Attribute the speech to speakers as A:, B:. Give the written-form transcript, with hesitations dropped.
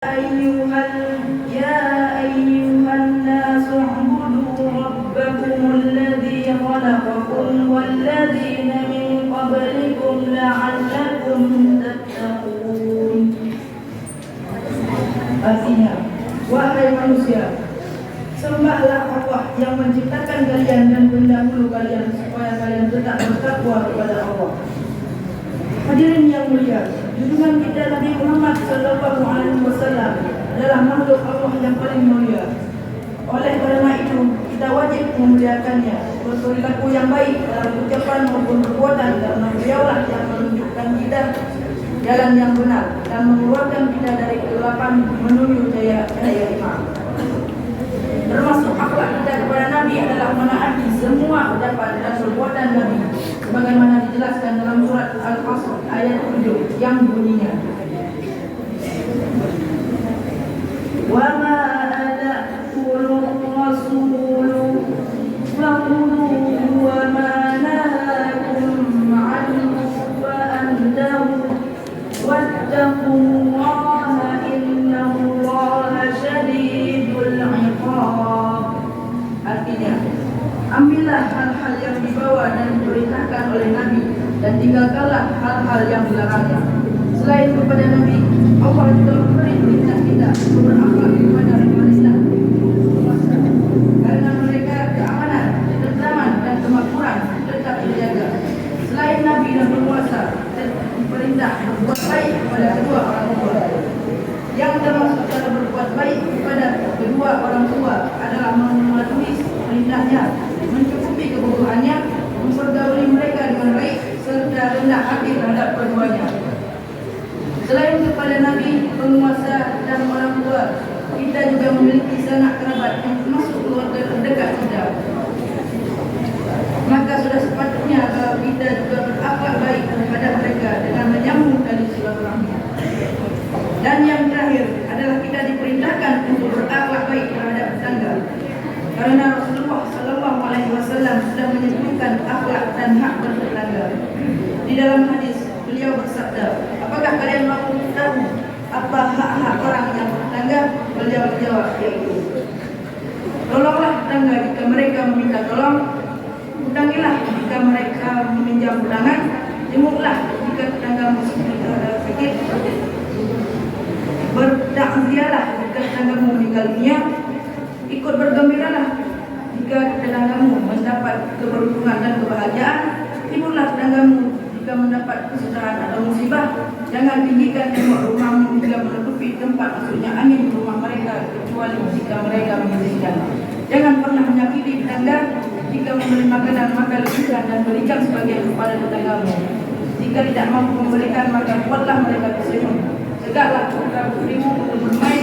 A: يا أيها الناس اعبدوا ربكم الذي خلقكم والذين من قبلكم لعلكم تتقون. Artinya, wahai manusia, sembahlah Allah yang menciptakan kalian dan mendahului kalian supaya kalian tetap bertakwa kepada Allah. Hadirin yang mulia, junjungan kita Nabi Muhammad SAW adalah makhluk Allah yang paling mulia. Oleh karena itu, kita wajib memuliakannya, berperilaku yang baik dalam ucapan maupun perbuatan, karena beliaulah yang menunjukkan kita jalan yang benar dan mengeluarkan kita dari kegelapan menuju cahaya iman. Termasuk akhlak kita kepada Nabi adalah menaati semua ucapan dan perbuatan Nabi, sebagaimana dijelaskan dalam surat Al-Asr ayat 7 yang bunyinya, wa ma ata'kulur rasulu fa'khudhuhu wa ma nahakum 'anhu fa'antahu wattaqullaha innallaha syadidul 'iqab. Artinya, ambillah hal-hal yang dibawa dan diperintahkan oleh Nabi dan tinggalkanlah hal-hal yang dilarangnya. Selain kepada Nabi, Allah juga memberi perintah kita untuk berakhlak kepada pemerintah, karena mereka keamanan, ketentraman dan kemakmuran tetap dijaga. Selain Nabi dan penguasa, diperintah berbuat baik kepada kedua orang tua. Yang termasuk cara berbuat baik kepada kedua orang tua adalah mematuhi perintahnya, mencukupi kebutuhannya, mempergauli mereka dengan baik, serta rendah hati terhadap keduanya. Selain kepada Nabi, penguasa dan orang tua, kita juga memiliki sanak kerabat yang termasuk keluarga terdekat kita. Maka sudah sepatutnya kalau kita juga berakhlak baik terhadap mereka dengan menyambung tali silaturahmi. Dan yang terakhir adalah kita diperintahkan untuk berakhlak baik terhadap tetangga, karena Rasulullah SAW sudah menyebutkan akhlak dan hak bertetangga. Di dalam hadis beliau bersabda, apakah kalian mahu tahu apa hak-hak orang yang bertetangga? Beliau menjawab, yaitu tolonglah tetangga jika mereka meminta tolong, hutangilah jika mereka meminjam hutangan, jenguklah jika tetanggamu sakit, bertakziahlah jika tetanggamu meninggal dunia, ikut bergembiralah jika tetanggamu mendapat keberuntungan dan kebahagiaan, hiburlah tetanggamu jika mendapat kesusahan atau musibah, jangan tinggikan tembok rumahmu hingga menutupi tempat masuknya angin rumah mereka kecuali jika mereka mengizinkan. Jangan pernah menyakiti tetangga, jika memberi makanan maka lebihkan dan berikan sebagian kepada tetanggamu. Jika tidak mampu memberikan maka buatlah mereka tersenyum. Cegahlah putra-putrimu untuk bermain